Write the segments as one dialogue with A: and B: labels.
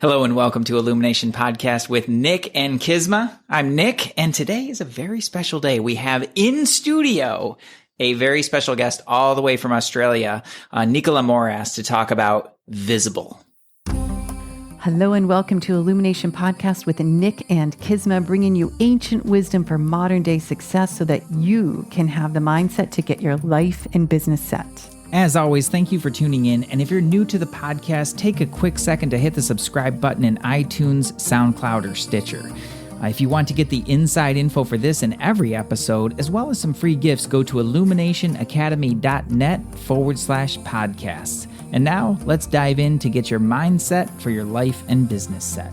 A: Hello and welcome to Illumination Podcast with Nick and Kizma. I'm Nick, and today is a very special day. We have in studio a very special guest all the way from Australia, Nicola Moras, to talk about Visible.
B: Hello and welcome to Illumination Podcast with Nick and Kizma, bringing you ancient wisdom for modern day success so that you can have the mindset to get your life and business set.
A: As always, thank you for tuning in. And if you're new to the podcast, take a quick second to hit the subscribe button in iTunes, SoundCloud, or Stitcher. If you want to get the inside info for this and every episode, as well as some free gifts, go to illuminationacademy.net/podcasts. And now let's dive in to get your mindset for your life and business set.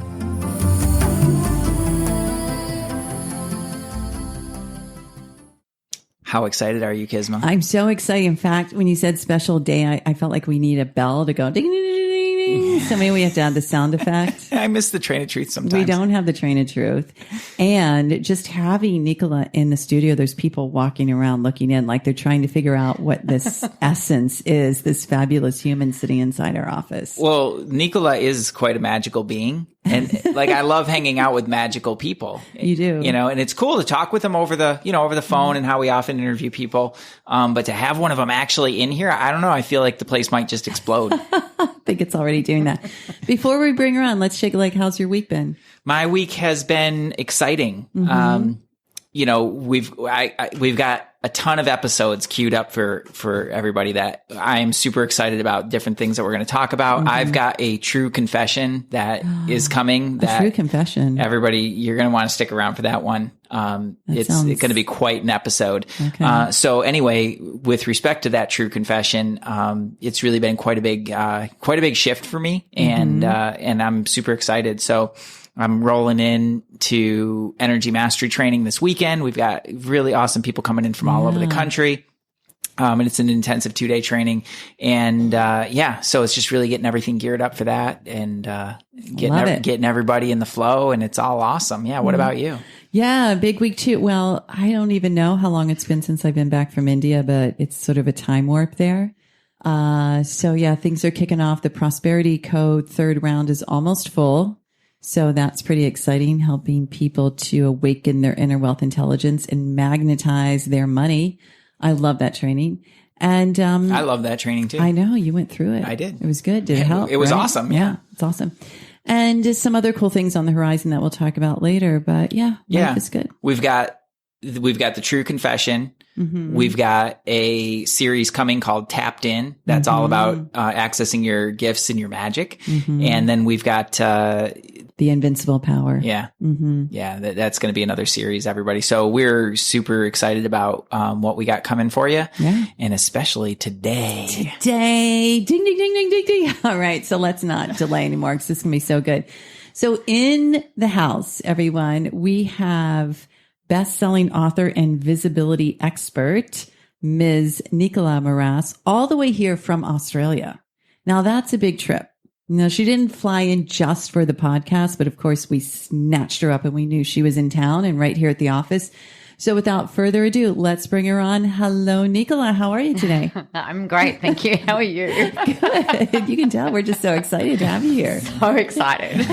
A: How excited are you, Kizma?
B: I'm so excited. In fact, when you said special day, I felt like we need a bell to go ding, ding, ding, ding, ding. So maybe we have to add the sound effect.
A: I miss the train of truth sometimes.
B: We don't have the train of truth. And just having Nicola in the studio, there's people walking around looking in like they're trying to figure out what this essence is, this fabulous human sitting inside our office.
A: Well, Nicola is quite a magical being. And like, I love hanging out with magical people.
B: You do.
A: You know, and it's cool to talk with them over the phone and how we often interview people. But to have one of them actually in here, I don't know. I feel like the place might just explode.
B: I think it's already doing that. Before we bring her on, let's shake like, how's your week been?
A: My week has been exciting. Mm-hmm. We've got a ton of episodes queued up for everybody that I'm super excited about, different things that we're going to talk about. Mm-hmm. I've got a true confession that is coming.
B: A true confession.
A: Everybody, you're going to want to stick around for that one. It's going to be quite an episode. Okay. So anyway, with respect to that true confession, it's really been quite a big shift for me, and I'm super excited. So I'm rolling in to energy mastery training this weekend. We've got really awesome people coming in from all over the country. And it's an intensive 2-day training. And, so it's just really getting everything geared up for that and, getting everybody in the flow, and it's all awesome. Yeah. What about you?
B: Yeah. Big week too. Well, I don't even know how long it's been since I've been back from India, but it's sort of a time warp there. Things are kicking off. The Prosperity Code third round is almost full. So that's pretty exciting, helping people to awaken their inner wealth intelligence and magnetize their money. I love that training. And
A: I love that training too.
B: I know you went through it.
A: I did.
B: It was good. Did it help?
A: It was awesome.
B: Yeah, it's awesome. And just some other cool things on the horizon that we'll talk about later. But life is good.
A: We've got the True Confession. Mm-hmm. We've got a series coming called Tapped In. That's all about accessing your gifts and your magic. Mm-hmm. And then we've got
B: The Invincible Power.
A: Yeah. Mm-hmm. Yeah. That's going to be another series, everybody. So we're super excited about what we got coming for you. Yeah. And especially today.
B: Ding, ding, ding, ding, ding, ding. All right. So let's not delay anymore because this is going to be so good. So in the house, everyone, we have best-selling author and visibility expert, Ms. Nicola Moras, all the way here from Australia. Now, that's a big trip. Now, she didn't fly in just for the podcast, but of course, we snatched her up and we knew she was in town and right here at the office. So without further ado, let's bring her on. Hello, Nicola. How are you today?
C: I'm great. Thank you. How are you?
B: Good. You can tell we're just so excited to have you here.
C: So excited.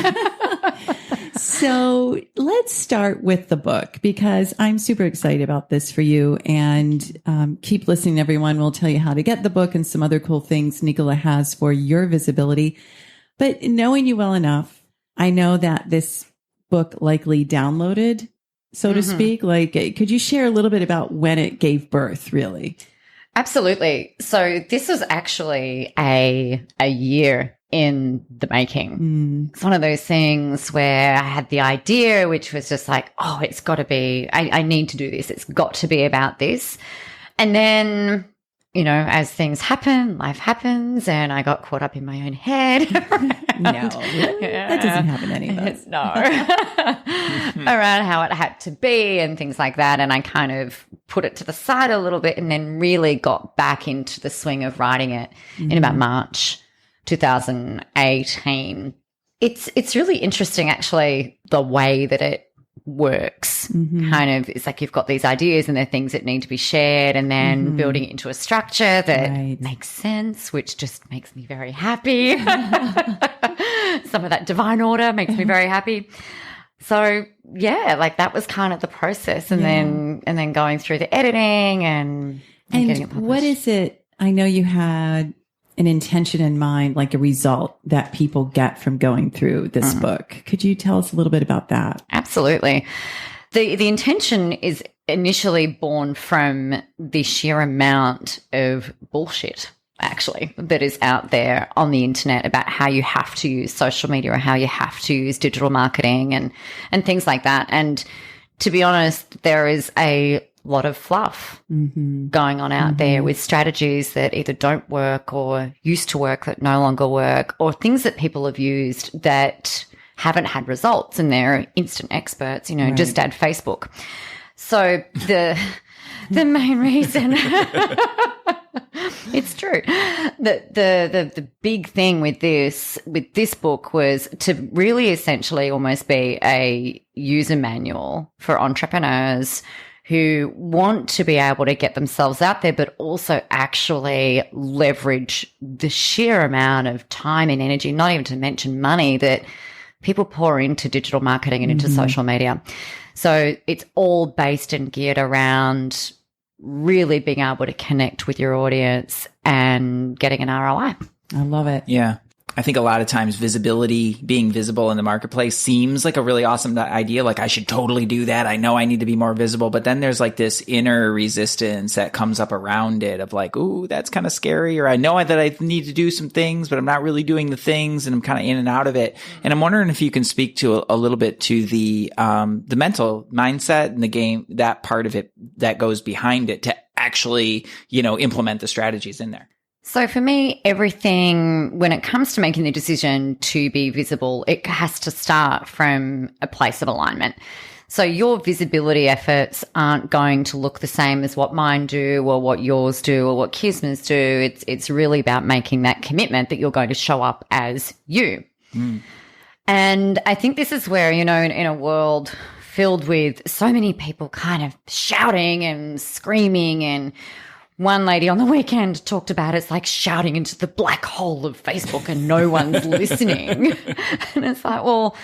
B: So let's start with the book because I'm super excited about this for you, and keep listening, everyone. We'll tell you how to get the book and some other cool things Nicola has for your visibility. But knowing you well enough, I know that this book likely downloaded, so to speak. Like, could you share a little bit about when it gave birth, really?
C: Absolutely. So this was actually a year in the making. It's one of those things where I had the idea, which was just like, oh, it's got to be, I need to do this. It's got to be about this. And then, as things happen, life happens, and I got caught up in my own head.
B: That doesn't happen to any of us.
C: No. Around how it had to be and things like that. And I kind of put it to the side a little bit and then really got back into the swing of writing it in about March 2018. It's really interesting, actually, the way that it works. Kind of, it's like you've got these ideas and they're things that need to be shared, and then building it into a structure that makes sense, which just makes me very happy. some of that divine order makes me very happy. So yeah, like that was kind of the process, and then going through the editing and getting it published.
B: What is it? I know you had an intention in mind, like a result that people get from going through this book. Could you tell us a little bit about that?
C: Absolutely. The intention is initially born from the sheer amount of bullshit, actually, that is out there on the internet about how you have to use social media or how you have to use digital marketing and things like that. And to be honest, there is a lot of fluff going on out there with strategies that either don't work or used to work that no longer work, or things that people have used that haven't had results, and they're instant experts, just add Facebook. So the main reason it's true. The big thing with this book was to really essentially almost be a user manual for entrepreneurs who want to be able to get themselves out there, but also actually leverage the sheer amount of time and energy, not even to mention money, that people pour into digital marketing and into social media. So it's all based and geared around really being able to connect with your audience and getting an ROI.
B: I love it.
A: Yeah. I think a lot of times visibility, being visible in the marketplace seems like a really awesome idea. Like, I should totally do that. I know I need to be more visible. But then there's like this inner resistance that comes up around it of like, ooh, that's kind of scary. Or I know that I need to do some things, but I'm not really doing the things, and I'm kind of in and out of it. And I'm wondering if you can speak to a little bit to the mental mindset and the game, that part of it that goes behind it to actually, implement the strategies in there.
C: So for me, everything, when it comes to making the decision to be visible, it has to start from a place of alignment. So your visibility efforts aren't going to look the same as what mine do or what yours do or what Kisma's do. It's really about making that commitment that you're going to show up as you. And I think this is where, in a world filled with so many people kind of shouting and screaming, and one lady on the weekend talked about it's like shouting into the black hole of Facebook and no one's listening. And it's like, well,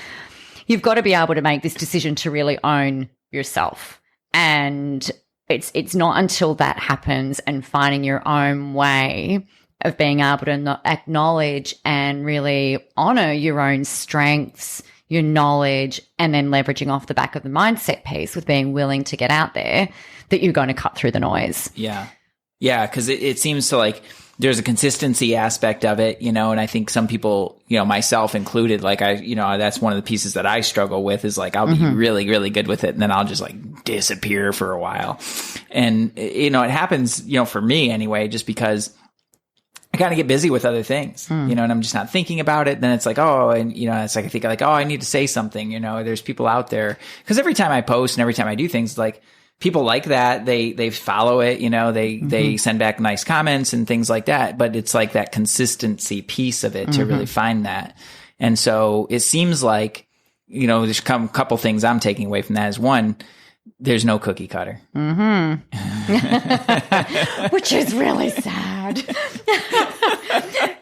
C: you've got to be able to make this decision to really own yourself. And it's not until that happens and finding your own way of being able to acknowledge and really honor your own strengths, your knowledge, and then leveraging off the back of the mindset piece with being willing to get out there, that you're going to cut through the noise.
A: Yeah. Yeah, because it seems to like there's a consistency aspect of it, and I think some people, myself included, like that's one of the pieces that I struggle with is like I'll be really, really good with it, and then I'll just like disappear for a while. And, it happens, for me anyway, just because I kind of get busy with other things, and I'm just not thinking about it. Then it's like, oh, and, it's like I think like, oh, I need to say something, there's people out there. Because every time I post and every time I do things, like, people like that, they follow it, they send back nice comments and things like that. But it's like that consistency piece of it to really find that. And so it seems like, there's a couple things I'm taking away from that is one, there's no cookie cutter.
C: Which is really sad.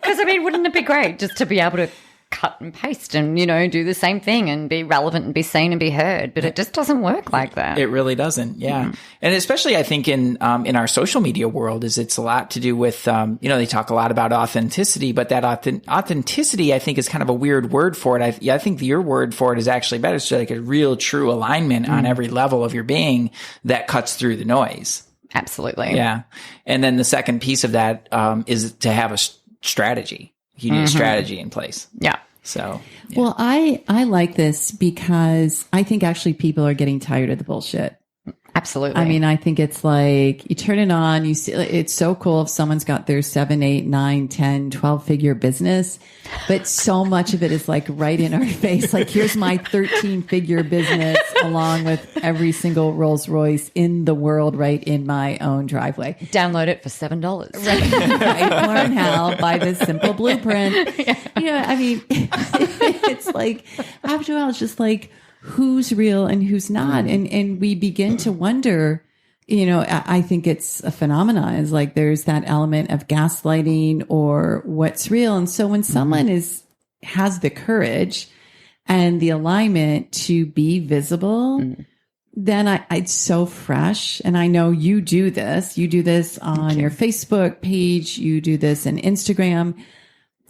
C: Because, wouldn't it be great just to be able to cut and paste and, do the same thing and be relevant and be seen and be heard, but it just doesn't work like that.
A: It really doesn't. Yeah. And especially I think in our social media world it's a lot to do with, they talk a lot about authenticity, but that authenticity I think is kind of a weird word for it. I think your word for it is actually better. It's like a real true alignment on every level of your being that cuts through the noise.
C: Absolutely.
A: Yeah. And then the second piece of that, is to have a strategy. You need a strategy in place.
C: Yeah.
A: So, yeah.
B: Well, I like this because I think actually people are getting tired of the bullshit.
C: Absolutely.
B: I think it's like you turn it on, you see, it's so cool if someone's got their 7, 8, 9, 10, 12 figure business, but so much of it is like right in our face. Like, here's my 13 figure business along with every single Rolls Royce in the world, right in my own driveway.
C: Download it for $7.
B: Right. Learn how by this simple blueprint. Yeah. It's like, after a while, it's just like, who's real and who's not. And we begin to wonder, I think it's a phenomenon. It's like there's that element of gaslighting or what's real. And so when someone is has the courage and the alignment to be visible, then it's so fresh. And I know you do this. You do this on your Facebook page. You do this in Instagram.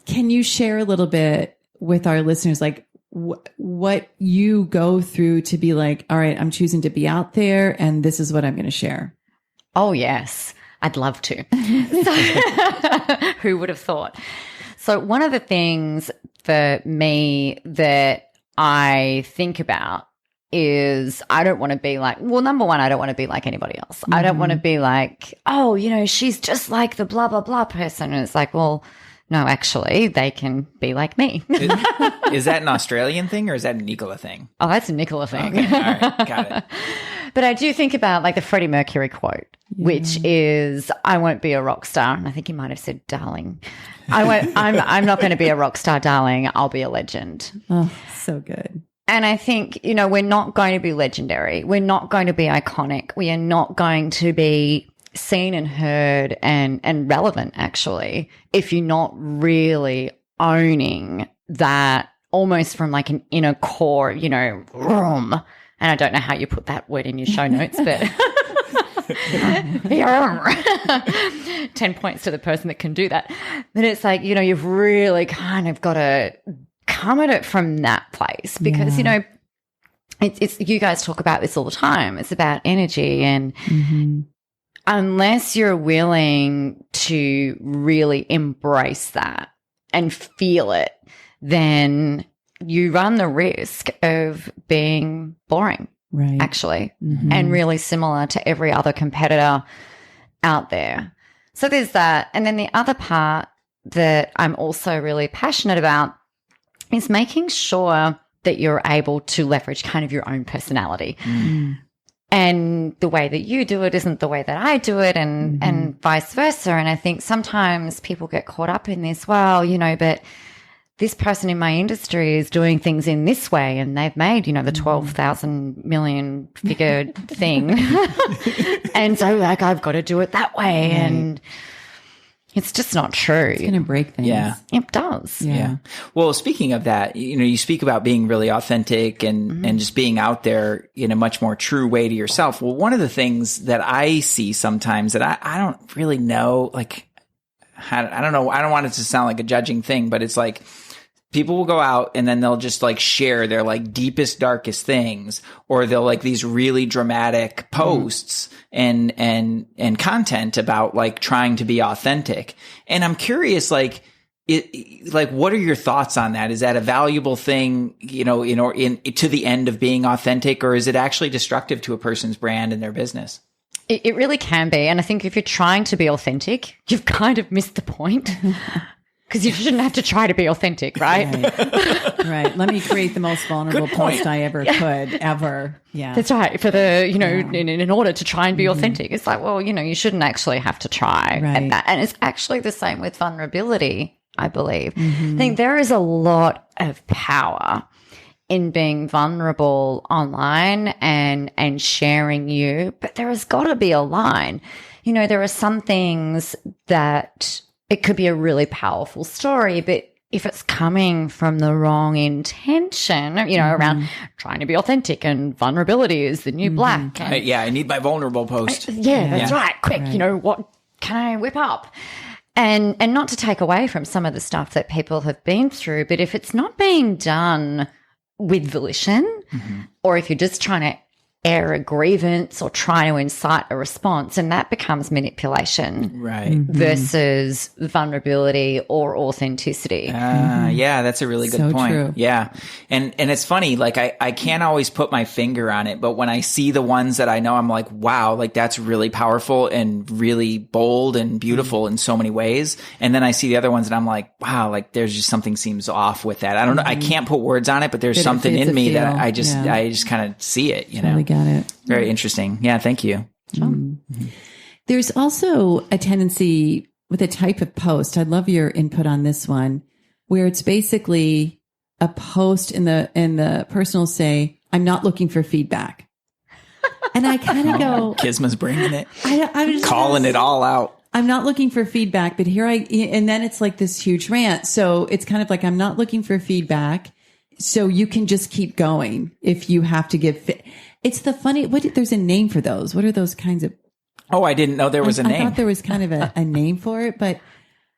B: Can you share a little bit with our listeners, like what you go through to be like, all right, I'm choosing to be out there and this is what I'm going to share?
C: Oh, yes. I'd love to. Who would have thought? So one of the things for me that I think about is I don't want to be like, well, number one, I don't want to be like anybody else. I don't want to be like, oh, she's just like the blah, blah, blah person. And it's like, well, no, actually, they can be like me.
A: Is that an Australian thing or is that a Nicola thing?
C: Oh, that's a Nicola thing.
A: Okay. All right. Got it.
C: But I do think about like the Freddie Mercury quote, which is, I won't be a rock star. And I think he might have said, darling. I'm not going to be a rock star, darling. I'll be a legend.
B: Oh, so good.
C: And I think, we're not going to be legendary. We're not going to be iconic. We are not going to be seen and heard and relevant, actually, if you're not really owning that almost from like an inner core, room. And I don't know how you put that word in your show notes, but 10 points to the person that can do that. But it's like, you've really kind of got to come at it from that place because, it's you guys talk about this all the time. It's about energy and unless you're willing to really embrace that and feel it, then you run the risk of being boring, actually, and really similar to every other competitor out there. So there's that. And then the other part that I'm also really passionate about is making sure that you're able to leverage kind of your own personality. And the way that you do it isn't the way that I do it and vice versa. And I think sometimes people get caught up in this, well, but this person in my industry is doing things in this way and they've made, the 12,000 million figure thing. And so like, I've got to do it that way. And it's just not true.
B: It's going to break things.
A: Yeah.
C: It does.
A: Yeah. Well, speaking of that, you speak about being really authentic and just being out there in a much more true way to yourself. Well, one of the things that I see sometimes that I don't really know, like, I don't know. I don't want it to sound like a judging thing, but it's like, people will go out and then they'll just like share their like deepest, darkest things, or they'll like these really dramatic posts and content about like trying to be authentic. And I'm curious, like, what are your thoughts on that? Is that a valuable thing, to the end of being authentic, or is it actually destructive to a person's brand and their business?
C: It really can be. And I think if you're trying to be authentic, you've kind of missed the point. Because you shouldn't have to try to be authentic, right?
B: Right. Let me create the most vulnerable post I ever could, ever. Yeah.
C: That's right. For the, in order to try and be authentic, it's like, well, you shouldn't actually have to try at that. And it's actually the same with vulnerability, I believe. I think there is a lot of power in being vulnerable online and sharing you, but there has got to be a line. There are some things that it could be a really powerful story, but if it's coming from the wrong intention, around trying to be authentic and vulnerability is the new black. And,
A: I need my vulnerable post.
C: That's right. Quick, what can I whip up? And not to take away from some of the stuff that people have been through, but if it's not being done with volition, or if you're just trying to air a grievance or trying to incite a response, and that becomes manipulation versus vulnerability or authenticity.
A: Yeah, that's a really good point. True. Yeah. And it's funny, like I can't always put my finger on it, but when I see the ones that I know, I'm like, wow, like that's really powerful and really bold and beautiful in so many ways. And then I see the other ones and I'm like, wow, like there's just something seems off with that. I don't know. I can't put words on it, but there's something in me that I just kind of see it,
B: Totally got it.
A: Very interesting. Yeah. Thank you.
B: There's also a tendency with a type of post. I'd love your input on this one, where it's basically a post in the person will say, I'm not looking for feedback. And I kind of go,
A: Kisma's bringing it.
B: I was
A: calling it all out.
B: I'm not looking for feedback, but and then it's like this huge rant. So it's kind of like, I'm not looking for feedback. So you can just keep going if you have to give. It's the funny, there's a name for those. What are those kinds of?
A: Oh, I didn't know there was a name.
B: I thought there was kind of a name for it, but.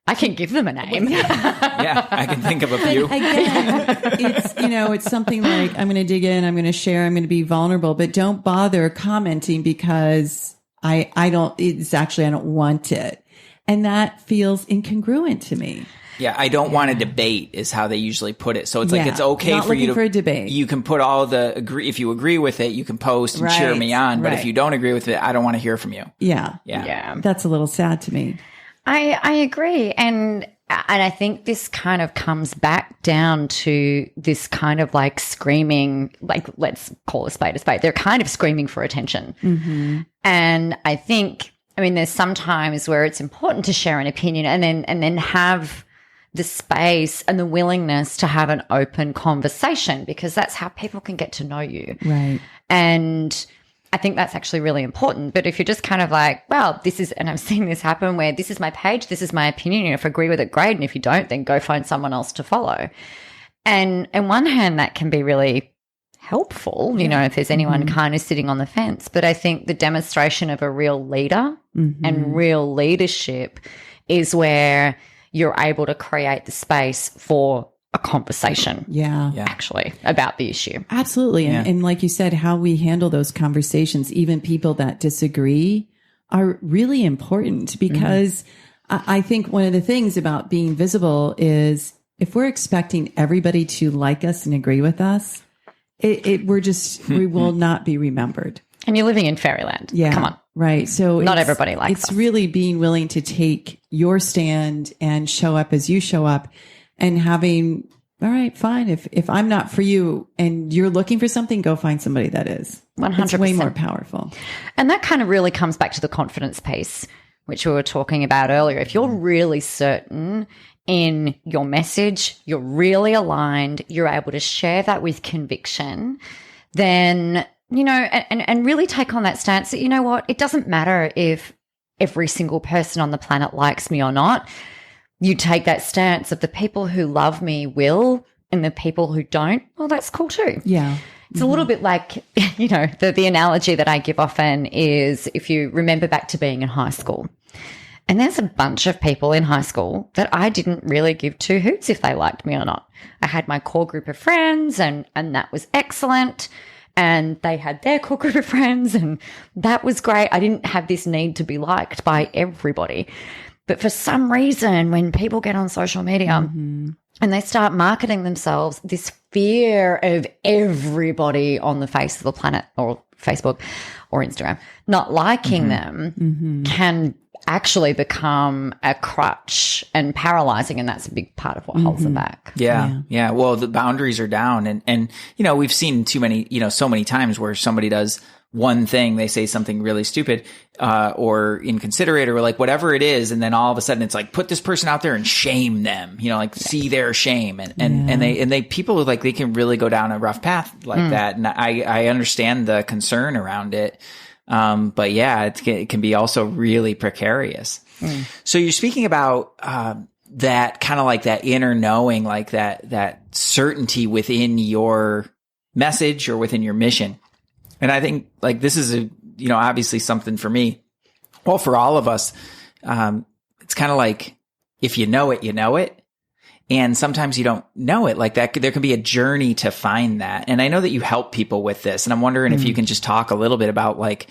C: I can give them a name.
A: Yeah, I can think of a few.
B: Again, it's something like, I'm going to dig in, I'm going to share, I'm going to be vulnerable, but don't bother commenting because I don't want it. And that feels incongruent to me.
A: Yeah, I don't want to debate is how they usually put it. So it's like, it's okay
B: not
A: for you to
B: for a debate.
A: You can put all if you agree with it, you can post and cheer me on. But if you don't agree with it, I don't want to hear from you.
B: Yeah. That's a little sad to me.
C: I agree. And I think this kind of comes back down to this kind of like screaming, like, let's call a spade a spade. They're kind of screaming for attention. Mm-hmm. And I think, there's some times where it's important to share an opinion and then have the space and the willingness to have an open conversation, because that's how people can get to know you.
B: Right.
C: And I think that's actually really important. But if you're just kind of like, well, and I've seen this happen where this is my page, this is my opinion, and if I agree with it, great. And if you don't, then go find someone else to follow. And on one hand, that can be really helpful, if there's anyone kind of sitting on the fence. But I think the demonstration of a real leader and real leadership is where you're able to create the space for a conversation.
B: Yeah.
C: Actually, about the issue.
B: Absolutely.
A: Yeah.
B: And like you said, how we handle those conversations, even people that disagree, are really important, because I think one of the things about being visible is if we're expecting everybody to like us and agree with us, we will not be remembered.
C: And you're living in fairyland.
B: Yeah.
C: Come on.
B: Right. So
C: not everybody likes us.
B: It's really being willing to take your stand and show up as you show up, and having, all right, fine. If I'm not for you and you're looking for something, go find somebody that is.
C: 100%.
B: It's way more powerful.
C: And that kind of really comes back to the confidence piece, which we were talking about earlier. If you're really certain in your message, you're really aligned, you're able to share that with conviction, then, and really take on that stance that, you know what, it doesn't matter if every single person on the planet likes me or not. You take that stance of the people who love me will, and the people who don't, well, that's cool too.
B: Yeah.
C: It's a little bit like, the analogy that I give often is, if you remember back to being in high school, and there's a bunch of people in high school that I didn't really give two hoots if they liked me or not. I had my core group of friends and that was excellent. And they had their core group of friends and that was great. I didn't have this need to be liked by everybody. But for some reason, when people get on social media and they start marketing themselves, this fear of everybody on the face of the planet, or Facebook or Instagram, not liking them can actually become a crutch and paralyzing. And that's a big part of what holds them back.
A: Yeah. Well, the boundaries are down and, we've seen too many, so many times where somebody does one thing, they say something really stupid, or inconsiderate or like whatever it is. And then all of a sudden it's like, put this person out there and shame them, see their shame. And they people like, they can really go down a rough path like that. And I understand the concern around it. But yeah, it can be also really precarious. So you're speaking about, that kind of like that inner knowing, like that certainty within your message or within your mission. And I think like this is obviously something for me, well, for all of us, it's kind of like, if you know it, you know it. And sometimes you don't know it like that. There can be a journey to find that. And I know that you help people with this. And I'm wondering if you can just talk a little bit about like,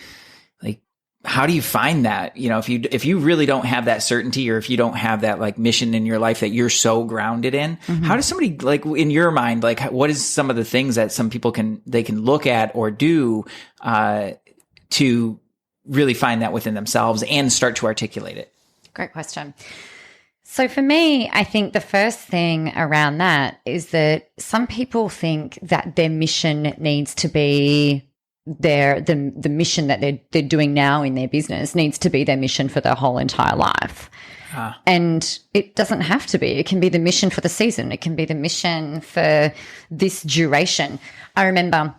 A: how do you find that? If you really don't have that certainty, or if you don't have that like mission in your life that you're so grounded in, how does somebody, like in your mind, like what is some of the things that some people can look at or do, to really find that within themselves and start to articulate it?
C: Great question. So for me, I think the first thing around that is that some people think that their mission needs to be the mission that they're doing now in their business needs to be their mission for their whole entire life. And it doesn't have to be. It can be the mission for the season. It can be the mission for this duration. I remember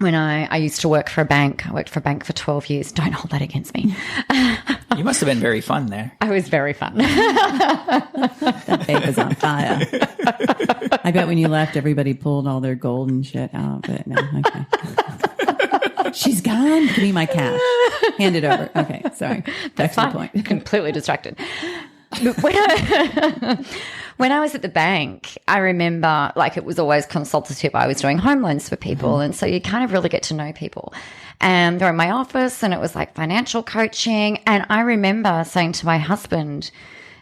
C: when I used to work for a bank. I worked for a bank for 12 years. Don't hold that against me.
A: You must have been very fun there.
C: I was very fun.
B: That babe is on fire. I bet when you left, everybody pulled all their gold and shit out. But no, okay. She's gone. Give me my cash. Hand it over. Okay, sorry. Back to the point.
C: Completely distracted. When I was at the bank, I remember like it was always consultative. I was doing home loans for people. And so you kind of really get to know people. And they're in my office and it was like financial coaching. And I remember saying to my husband,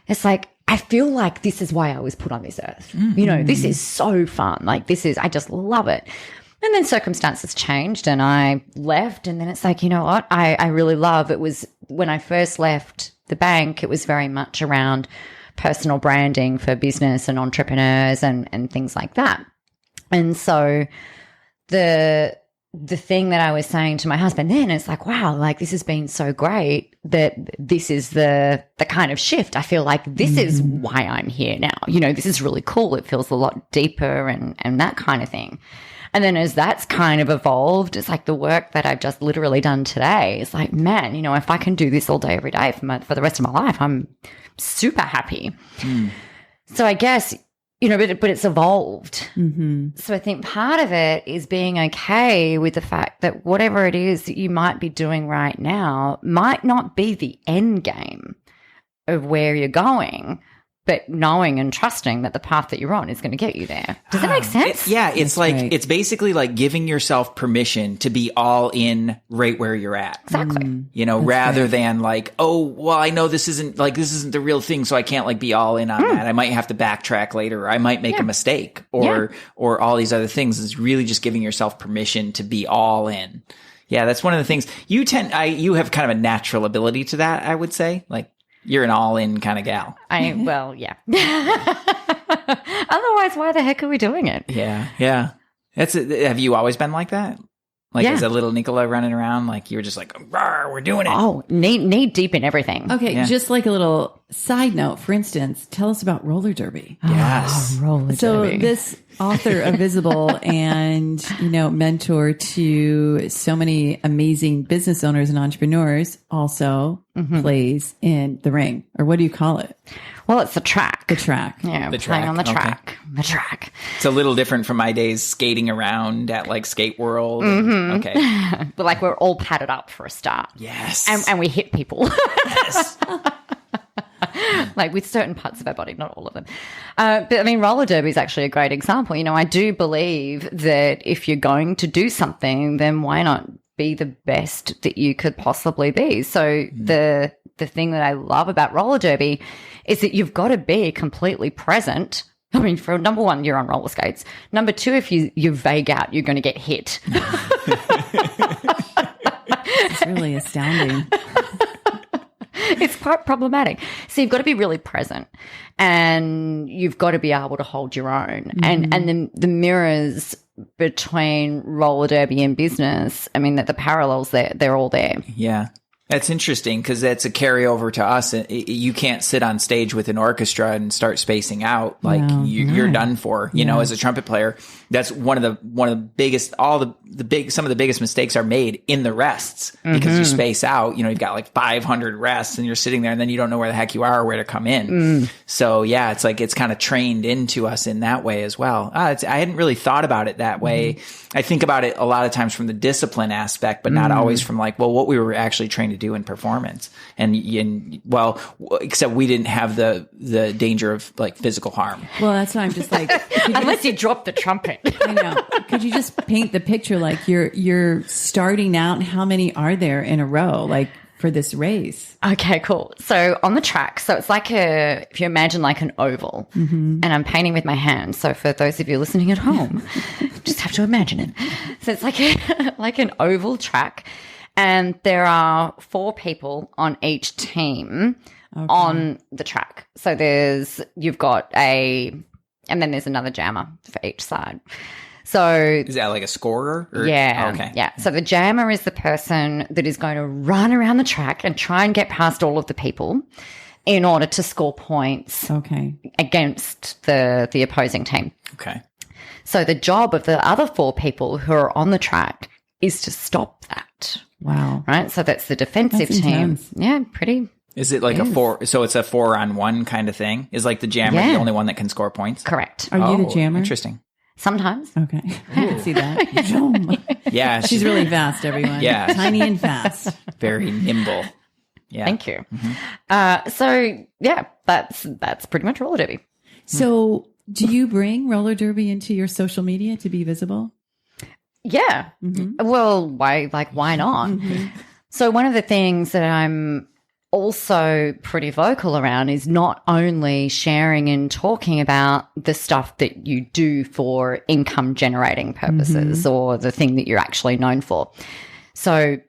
C: it's like, I feel like this is why I was put on this earth. You know, this is so fun. Like I just love it. And then circumstances changed and I left. And then it's like, you know what? I really love it. Was when I first left the bank, it was very much around personal branding for business and entrepreneurs and things like that. And so the thing that I was saying to my husband then is like, wow, like this has been so great that this is the kind of shift. I feel like this is why I'm here now. You know, this is really cool. It feels a lot deeper and that kind of thing. And then as that's kind of evolved, it's like the work that I've just literally done today. It's like, man, you know, if I can do this all day, every day for the rest of my life, I'm super happy. So I guess, you know, but it's evolved. So I think part of it is being okay with the fact that whatever it is that you might be doing right now might not be the end game of where you're going, but knowing and trusting that the path that you're on is going to get you there. Does that make sense?
A: It's like, it's basically like giving yourself permission to be all in right where you're at.
C: Exactly.
A: You know, rather than like, oh, well, I know this isn't the real thing, so I can't like be all in on that. I might have to backtrack later, or I might make a mistake, or all these other things. Is really just giving yourself permission to be all in. Yeah, that's one of the things you have kind of a natural ability to that, I would say. Like, you're an all-in kind of gal.
C: Well, yeah. Otherwise, why the heck are we doing it?
A: Yeah. Have you always been like that? Like as a little Nicola running around, like you were just like, we're doing it.
C: Oh, knee deep in everything.
B: Okay, just like a little side note, for instance, tell us about roller derby.
A: Yes.
C: Roller derby.
B: So this author of Visible and, you know, mentor to so many amazing business owners and entrepreneurs also plays in the ring, or what do you call it?
C: Well, it's the track.
B: The track.
C: Yeah,
A: the
C: playing
A: track.
C: on the
A: Okay.
C: track. The track.
A: It's a little different from my days skating around at like Skate World. Okay.
C: But like we're all padded up for a start.
A: Yes.
C: And we hit people.
A: Yes.
C: Like with certain parts of our body, not all of them. But I mean, roller derby is actually a great example. You know, I do believe that if you're going to do something, then why not be the best that you could possibly be? So the thing that I love about roller derby is that you've got to be completely present. I mean, for number one, you're on roller skates. Number two, if you vague out, you're going to get hit.
B: It's really astounding.
C: It's quite problematic. So you've got to be really present and you've got to be able to hold your own. And then the mirrors between roller derby and business, I mean, the parallels, they're all there.
A: Yeah. That's interesting because that's a carryover to us. You can't sit on stage with an orchestra and start spacing out. Like you're done for, you know, as a trumpet player. That's one of the biggest, some of the biggest mistakes are made in the rests because you space out, you know, you've got like 500 rests and you're sitting there and then you don't know where the heck you are or where to come in. So yeah, it's like, it's kind of trained into us in that way as well. I hadn't really thought about it that way. I think about it a lot of times from the discipline aspect, but not always from like, well, what we were actually trained to do in performance. And well, except we didn't have the danger of like physical harm.
B: Well, that's why I'm just like,
C: unless you drop the trumpet.
B: I know. Could you just paint the picture? Like you're starting out, and how many are there in a row? Like for this race?
C: Okay, cool. So on the track, so it's like if you imagine like an oval, and I'm painting with my hand. So for those of you listening at home, just have to imagine it. So it's like an oval track, and there are 4 people on each team on the track. So you've got and then there's another jammer for each side. So
A: is that like a scorer?
C: Yeah.
A: Okay.
C: Yeah. So the jammer is the person that is going to run around the track and try and get past all of the people in order to score points against the opposing team.
A: Okay.
C: So the job of the other 4 people who are on the track is to stop that.
B: Wow.
C: Right? So that's the defensive team. Yeah, pretty.
A: Is it like a 4? So it's a 4-on-1 kind of thing? Is like the jammer the only one that can score points?
C: Correct.
B: Are you the jammer?
A: Interesting.
C: Sometimes.
B: Okay. I can see that.
A: Yeah.
B: She's really fast, everyone.
A: Yeah.
B: Tiny and fast.
A: Very nimble. Yeah.
C: Thank you. So yeah, that's pretty much roller derby.
B: So do you bring roller derby into your social media to be visible?
C: Yeah. Well, why not? So one of the things that I'm also pretty vocal around is not only sharing and talking about the stuff that you do for income generating purposes or the thing that you're actually known for. So,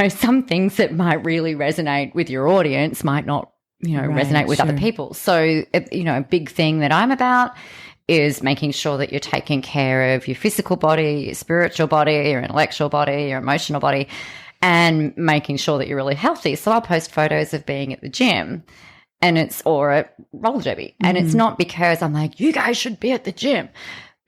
C: some things that might really resonate with your audience might not, resonate with other people. So, a big thing that I'm about is making sure that you're taking care of your physical body, your spiritual body, your intellectual body, your emotional body, and making sure that you're really healthy. So I'll post photos of being at the gym or at roller derby. And it's not because I'm like, you guys should be at the gym,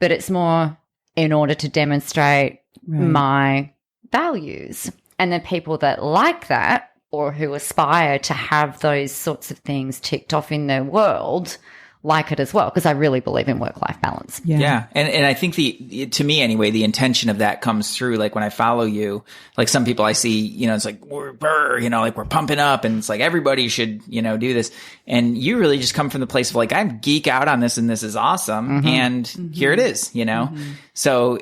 C: but it's more in order to demonstrate my values. And the people that like that or who aspire to have those sorts of things ticked off in their world like it as well, because I really believe in work-life balance.
A: Yeah. And I think to me anyway, the intention of that comes through, like when I follow you, like some people I see, it's like, we're pumping up and it's like, everybody should, do this. And you really just come from the place of like, I geek out on this and this is awesome. And here it is, So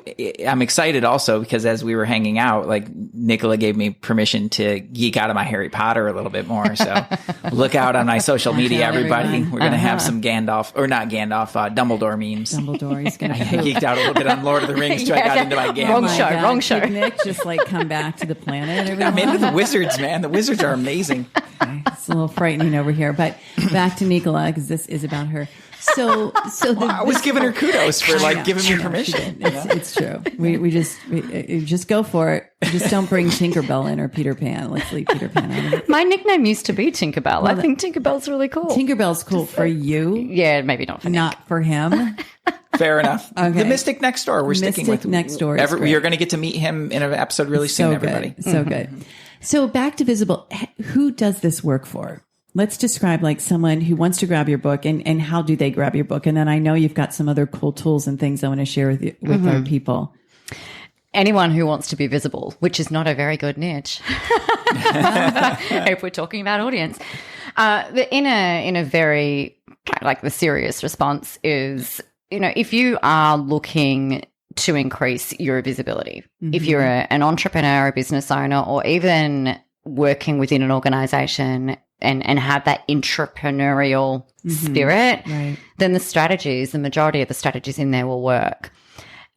A: I'm excited also because as we were hanging out, like Nicola gave me permission to geek out of my Harry Potter a little bit more. So look out on my social media, everybody. We're going to have some Dumbledore memes.
B: Dumbledore, he's going to
A: geeked out a little bit on Lord of the Rings, so I got into my Gandalf.
C: Wrong show.
B: Did Nick just like come back to the planet?
A: I'm into the wizards, man. The wizards are amazing.
B: Okay. It's a little frightening over here, but back to Nicola because this is about her. So
A: I was giving her kudos for giving me permission.
B: It's true. We just go for it. Just don't bring Tinkerbell in or Peter Pan. Let's leave Peter Pan out.
C: My nickname used to be Tinkerbell. I think Tinkerbell's really cool.
B: Tinkerbell's cool for you.
C: Yeah, maybe not for Nick.
B: Not for him.
A: Fair enough.
B: Okay.
A: The Mystic Next Door. We're sticking with
B: Next Door.
A: You're going to get to meet him in an episode really soon, everybody.
B: So good. So back to Visible. Who does this work for? Let's describe like someone who wants to grab your book and how do they grab your book? And then I know you've got some other cool tools and things I want to share with our people.
C: Anyone who wants to be visible, which is not a very good niche. If we're talking about audience. In a very like the serious response is, if you are looking to increase your visibility, if you're an entrepreneur, a business owner, or even working within an organization and have that entrepreneurial spirit, then the majority of the strategies in there will work.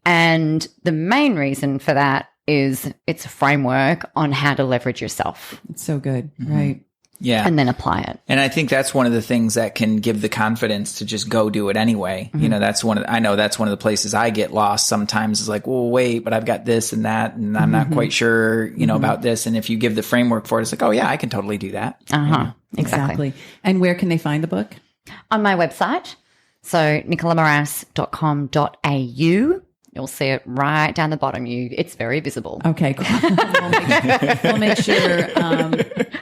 C: And the main reason for that is it's a framework on how to leverage yourself.
B: It's so good. Right.
A: Yeah.
C: And then apply it.
A: And I think that's one of the things that can give the confidence to just go do it anyway. That's one of the places I get lost sometimes is like, well, wait, but I've got this and that, and I'm not quite sure, about this. And if you give the framework for it, it's like, oh yeah, I can totally do that.
C: Exactly.
B: And where can they find the book? On
C: my website. So nicolamoras.com.au. You'll see it right down the bottom. It's very visible.
B: Okay, cool. We'll make sure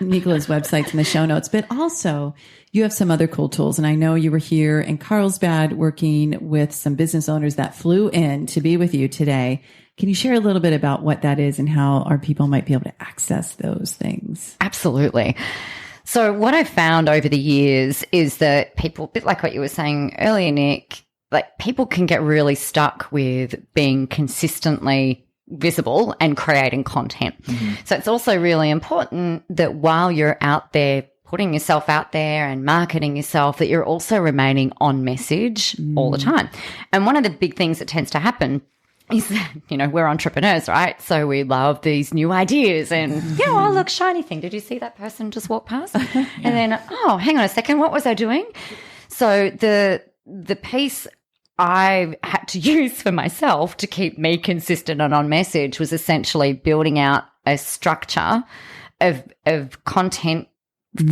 B: Nicola's website's in the show notes. But also, you have some other cool tools. And I know you were here in Carlsbad working with some business owners that flew in to be with you today. Can you share a little bit about what that is and how our people might be able to access those things?
C: Absolutely. So what I've found over the years is that people, a bit like what you were saying earlier, Nick, like people can get really stuck with being consistently visible and creating content. So it's also really important that while you're out there putting yourself out there and marketing yourself, that you're also remaining on message all the time. And one of the big things that tends to happen is that, we're entrepreneurs, right? So we love these new ideas and, oh, look, shiny thing. Did you see that person just walk past? And then, oh, hang on a second. What was I doing? So the piece I had to use for myself to keep me consistent and on message was essentially building out a structure of content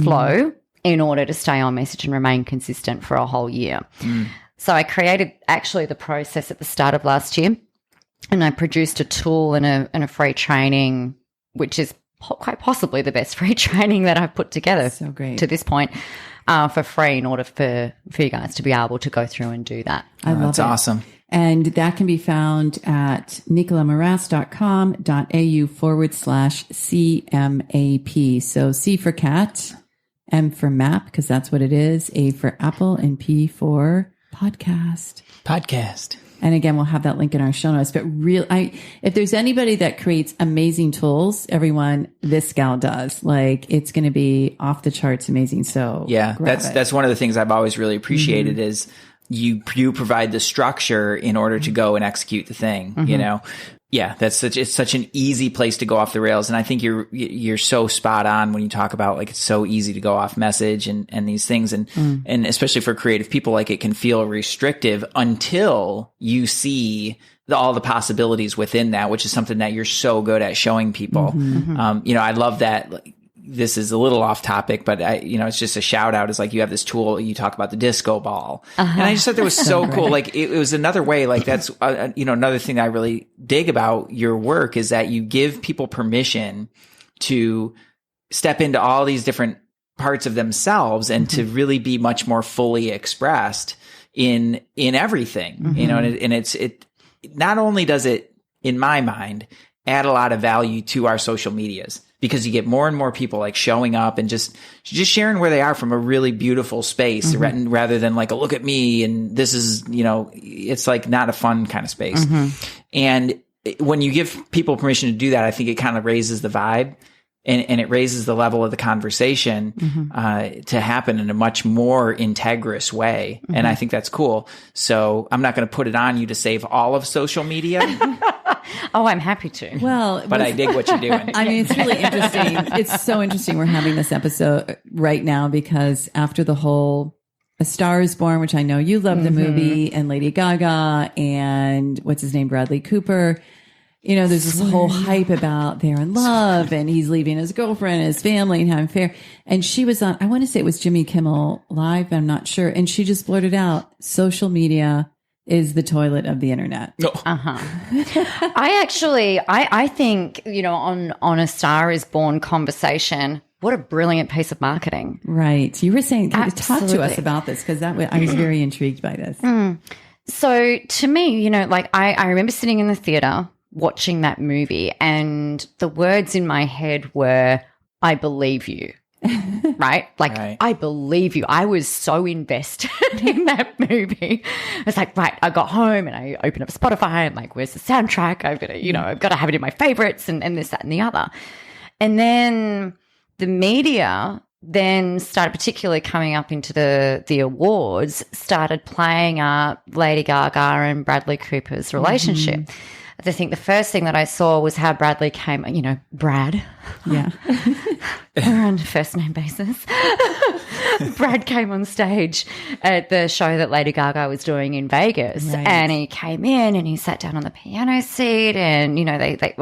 C: flow in order to stay on message and remain consistent for a whole year. So I created actually the process at the start of last year and I produced a tool and a free training, which is quite possibly the best free training that I've put together to this point, for free, in order for you guys to be able to go through and do that.
B: I love it.
A: That's awesome.
B: And that can be found at nicolamoras.com.au/CMAP. So C for cat, M for map, because that's what it is, A for apple, and P for podcast. And again, we'll have that link in our show notes. But if there's anybody that creates amazing tools, everyone, this gal does. Like, it's going to be off the charts amazing. So
A: yeah, that's one of the things I've always really appreciated is you provide the structure in order to go and execute the thing, you know? Yeah, it's such an easy place to go off the rails. And I think you're so spot on when you talk about, like, it's so easy to go off message and these things. And especially for creative people, like, it can feel restrictive until you see all the possibilities within that, which is something that you're so good at showing people. You know, I love that. Like, this is a little off topic, but it's just a shout out. Is like, you have this tool, you talk about the disco ball. And I just thought that was so cool. Like, it was another way, like, that's, another thing I really dig about your work is that you give people permission to step into all these different parts of themselves and to really be much more fully expressed in everything, you know, and it not only does it, in my mind, add a lot of value to our social medias, because you get more and more people, like, showing up and just sharing where they are from a really beautiful space, rather than like a look at me and this is, it's like not a fun kind of space. And when you give people permission to do that, I think it kind of raises the vibe and it raises the level of the conversation to happen in a much more integrous way. And I think that's cool. So I'm not going to put it on you to save all of social media.
C: Oh, I'm happy to.
B: Well,
A: but I dig what you're doing.
B: I mean, it's really interesting. It's so interesting. We're having this episode right now because after the whole A Star Is Born, which I know you love the movie, and Lady Gaga and what's his name, Bradley Cooper. You know, there's this whole hype about they're in love and he's leaving his girlfriend and his family and having an affair. And she was on, I want to say it was Jimmy Kimmel Live, I'm not sure. And she just blurted out, social media is the toilet of the internet. I think, on A Star Is Born conversation, what a brilliant piece of marketing. Right. You were saying, talk to us about this, because I was very intrigued by this.
C: So to me, I remember sitting in the theater watching that movie, and the words in my head were, I believe you. Right? Like, right. I believe you. I was so invested in that movie. It's like, right, I got home and I opened up Spotify and like, where's the soundtrack? I've got to, I've got to have it in my favorites and this, that, and the other. And then the media then started, particularly coming up into the awards, started playing up Lady Gaga and Bradley Cooper's relationship. I think the first thing that I saw was how Bradley came, Brad.
B: Yeah.
C: We're on a first name basis. Brad came on stage at the show that Lady Gaga was doing in Vegas. Right. And he came in and he sat down on the piano seat and,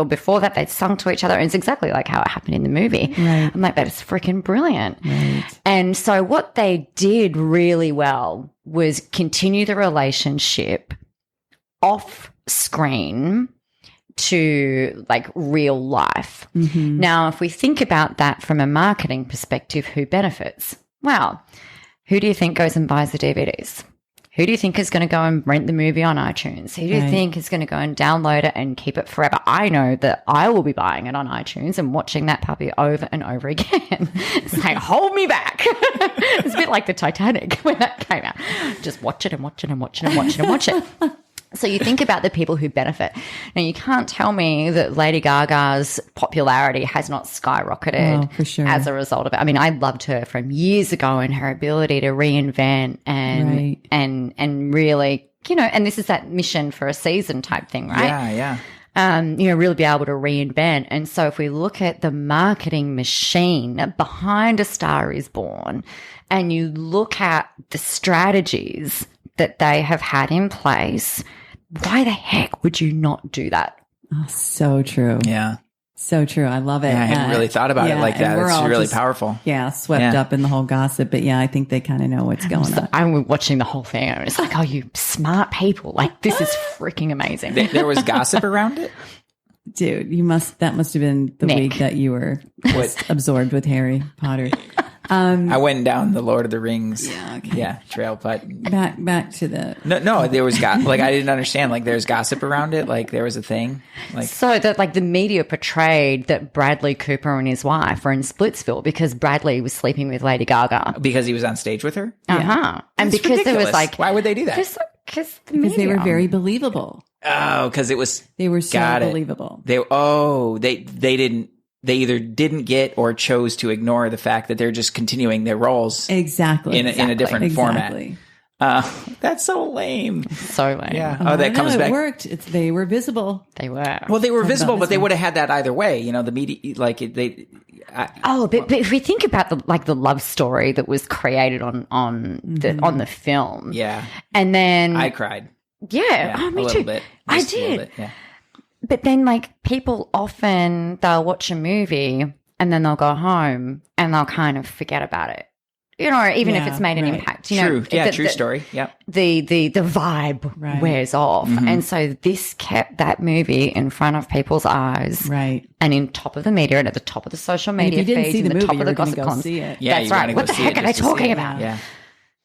C: before that they'd sung to each other. And it's exactly like how it happened in the movie.
B: Right.
C: I'm like, that is freaking brilliant.
B: Right.
C: And so what they did really well was continue the relationship off screen to like real life. Now, if we think about that from a marketing perspective, who benefits? Well, who do you think goes and buys the DVDs? Who do you think is going to go and rent the movie on iTunes? Who do you think is going to go and download it and keep it forever? I know that I will be buying it on iTunes and watching that puppy over and over again. It's like, hold me back. It's a bit like the Titanic when that came out. Just watch it and watch it and watch it and watch it and watch it. So you think about the people who benefit. Now, you can't tell me that Lady Gaga's popularity has not skyrocketed
B: for sure.
C: as a result of it. I mean, I loved her from years ago and her ability to reinvent and really, and this is that mission for a season type thing, right?
A: Yeah.
C: Really be able to reinvent. And so if we look at the marketing machine behind A Star Is Born and you look at the strategies that they have had in place, why the heck would you not do that?
B: Oh, so true.
A: Yeah.
B: So true. I love it.
A: Yeah, I hadn't really thought about it like that. It's really powerful.
B: Yeah, swept up in the whole gossip. But yeah, I think they kind of know what's going on.
C: I'm watching the whole thing. And it's like, oh, you smart people. Like, this is freaking amazing.
A: There was gossip around it?
B: Dude, that must have been the week that you were absorbed with Harry Potter.
A: I went down the Lord of the Rings trail, but
B: back to the
A: no there was I didn't understand, like there's gossip around it, like there was a thing, like
C: so that like the media portrayed that Bradley Cooper and his wife were in Splitsville because Bradley was sleeping with Lady Gaga
A: because he was on stage with her.
C: And
A: that's
C: because
A: ridiculous.
C: there was like,
A: why would they do that?
C: Because
B: they were very believable.
A: Oh, because they
B: were so believable.
A: They either didn't get or chose to ignore the fact that they're just continuing their roles
B: exactly
A: in a different format. That's so lame.
C: So lame.
A: Yeah. That comes back.
B: It worked. They were visible.
C: They were.
A: Well, they were visible, but they would have had that either way. You know, the media, but
C: if we think about the love story that was created on the film, and then
A: I cried.
C: Yeah, me too.
A: Bit.
C: I did. But then, like, people often, they'll watch a movie and then they'll go home and they'll kind of forget about it. You know, even if it's made an impact. You
A: true.
C: know,
A: true story. Yep.
C: The vibe wears off. Mm-hmm. And so this kept that movie in front of people's eyes.
B: Right.
C: And in top of the media and at the top of the social media feeds and the top of the gossip columns.
B: Yeah,
C: that's right. What the heck are they talking about?
A: Yeah.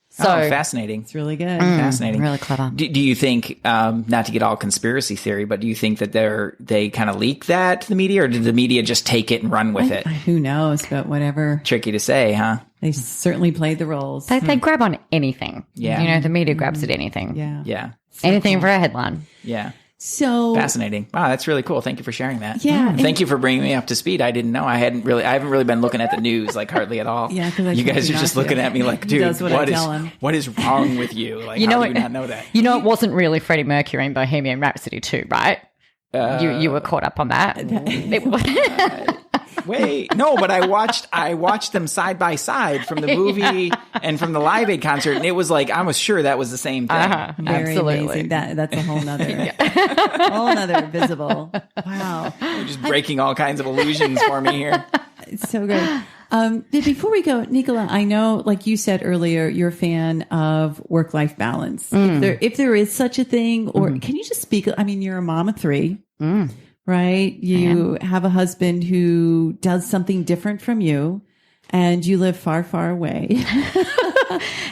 A: So fascinating.
B: It's really good.
A: Fascinating.
C: Really clever.
A: Do you think, not to get all conspiracy theory, but do you think that they kind of leak that to the media, or did the media just take it and run with it?
B: Who knows, but whatever.
A: Tricky to say, huh?
B: They certainly played the roles.
C: They grab on anything.
A: Yeah.
C: You know, the media grabs at anything.
B: Yeah.
A: Yeah.
C: So anything for a headline.
A: Yeah.
B: So
A: fascinating. Wow, that's really cool. Thank you for sharing that.
B: Yeah.
A: Thank you for bringing me up to speed. I didn't know. I haven't really been looking at the news like hardly at all.
B: Yeah, because
A: you guys are just looking at me like, dude, what is wrong with you? Like, how do you not know that?
C: You know, it wasn't really Freddie Mercury in Bohemian Rhapsody too, right? You were caught up on that.
A: Wait, no, but I watched them side by side from the movie and from the Live Aid concert, and it was like I was sure that was the same thing.
B: Very
C: absolutely
B: amazing. That's a whole nother visible. Wow,
A: you're just breaking all kinds of illusions for me here.
B: It's so good. Before we go, Nicola, I know, like you said earlier, you're a fan of work-life balance. If there is such a thing, or can you just speak? I mean, you're a mom of 3. Right? You have a husband who does something different from you, and you live far, far away.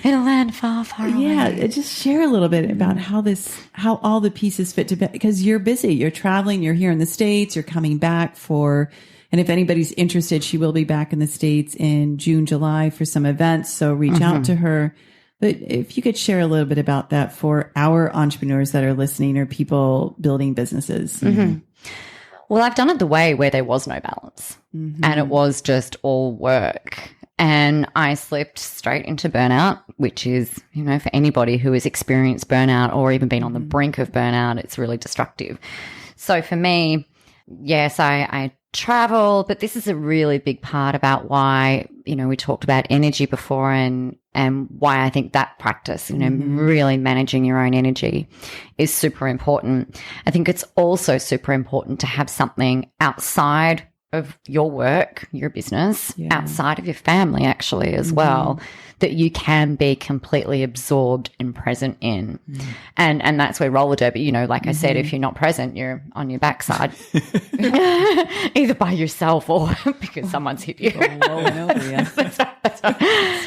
C: In a land far, far away.
B: Yeah, just share a little bit about how all the pieces fit together, because you're busy. You're traveling. You're here in the States. You're coming back and if anybody's interested, she will be back in the States in June, July for some events. So reach out to her. But if you could share a little bit about that for our entrepreneurs that are listening, or people building businesses.
C: Well, I've done it the way where there was no balance, and it was just all work. And I slipped straight into burnout, which is, you know, for anybody who has experienced burnout or even been on the brink of burnout, it's really destructive. So for me, yes, I travel, but this is a really big part about why, you know, we talked about energy before and why I think that practice, you know, really managing your own energy is super important. I think it's also super important to have something outside of your work, your business, outside of your family actually as well, that you can be completely absorbed and present in. And that's where roller derby, you know, like I said, if you're not present, you're on your backside, either by yourself or because someone's hit you.
B: Rolling over you.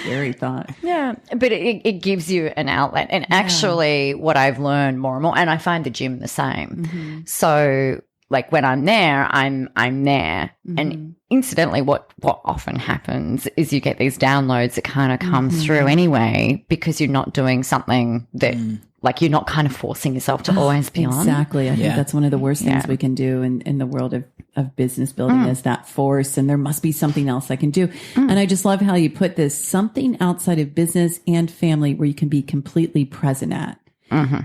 B: Scary thought.
C: Yeah, but it gives you an outlet. And actually what I've learned more and more, and I find the gym the same. So like when I'm there, I'm there. And incidentally, what often happens is you get these downloads that kind of come through anyway, because you're not doing something that like you're not kind of forcing yourself to always be on.
B: Exactly. I think that's one of the worst things we can do in the world of business building is that force, and there must be something else I can do. And I just love how you put this, something outside of business and family where you can be completely present at.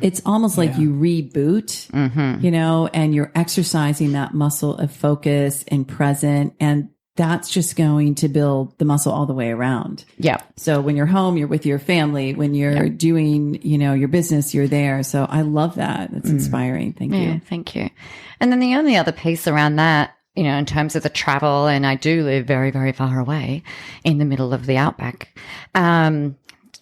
B: It's almost like you reboot, you know, and you're exercising that muscle of focus and present. And that's just going to build the muscle all the way around.
C: Yeah.
B: So when you're home, you're with your family. When you're doing, you know, your business, you're there. So I love that. That's inspiring. Thank you.
C: Thank you. And then the only other piece around that, you know, in terms of the travel, and I do live very, very far away in the middle of the outback. I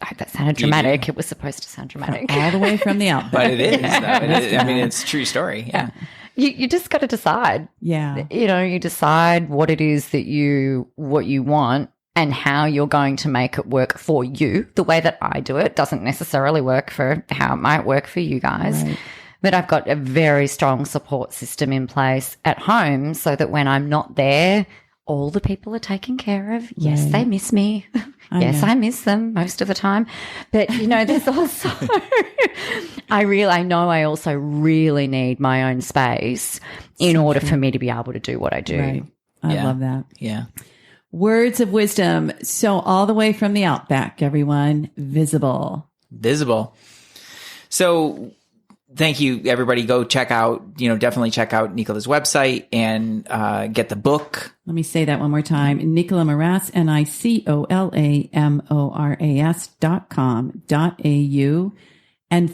C: hope that sounded dramatic. It was supposed to sound dramatic.
B: All the way from the outback.
A: But it is. I mean, it's a true story. Yeah.
C: You just got to decide.
B: Yeah.
C: You know, you decide what it is that what you want and how you're going to make it work for you. The way that I do it doesn't necessarily work for how it might work for you guys. Right. But I've got a very strong support system in place at home so that when I'm not there, all the people are taken care of. Yes, they miss me. I miss them most of the time. But, you know, there's also, I know I also really need my own space in order for me to be able to do what I do.
B: Right. I love that.
A: Yeah.
B: Words of wisdom. So all the way from the outback, everyone, visible. So thank you, everybody. Go check out, definitely check out Nicola's website and get the book. Let me say that one more time. Nicola Moras, NICOLAMORAS.com.au and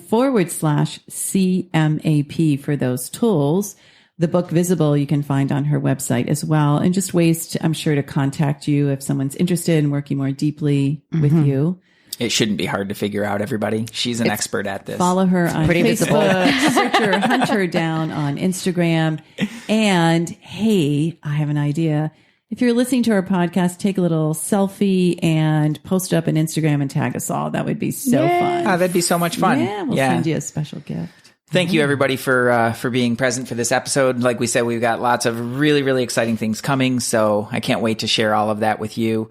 B: /CMAP for those tools. The book Visible you can find on her website as well. And just ways to, I'm sure, to contact you if someone's interested in working more deeply with you.
A: It shouldn't be hard to figure out, everybody. She's an expert at this.
B: Follow her on Facebook, search her, hunt her down on Instagram. And hey, I have an idea. If you're listening to our podcast, take a little selfie and post it up on Instagram and tag us all. That would be so fun.
A: Oh, that'd be so much fun.
B: Yeah, we'll send you a special gift.
A: Thank you, everybody, for being present for this episode. Like we said, we've got lots of really, really exciting things coming. So I can't wait to share all of that with you.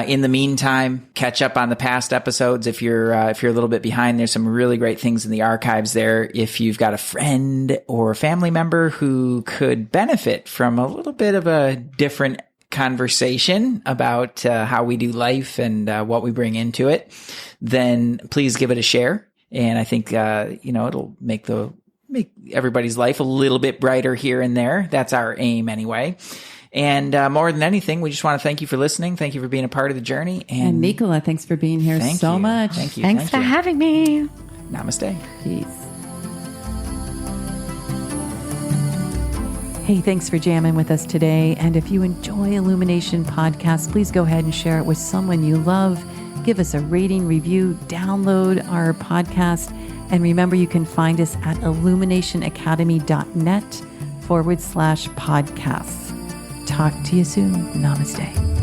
A: In the meantime, catch up on the past episodes. If you're a little bit behind, there's some really great things in the archives there. If you've got a friend or a family member who could benefit from a little bit of a different conversation about how we do life and what we bring into it, then please give it a share. And I think it'll make everybody's life a little bit brighter here and there. That's our aim, anyway. And more than anything, we just want to thank you for listening. Thank you for being a part of the journey. And
B: Nicola, thanks for being here so much.
A: Thank you.
C: Thanks for having me.
A: Namaste.
B: Peace. Hey, thanks for jamming with us today. And if you enjoy Illumination Podcast, please go ahead and share it with someone you love. Give us a rating, review, download our podcast. And remember, you can find us at illuminationacademy.net /podcasts. Talk to you soon. Namaste.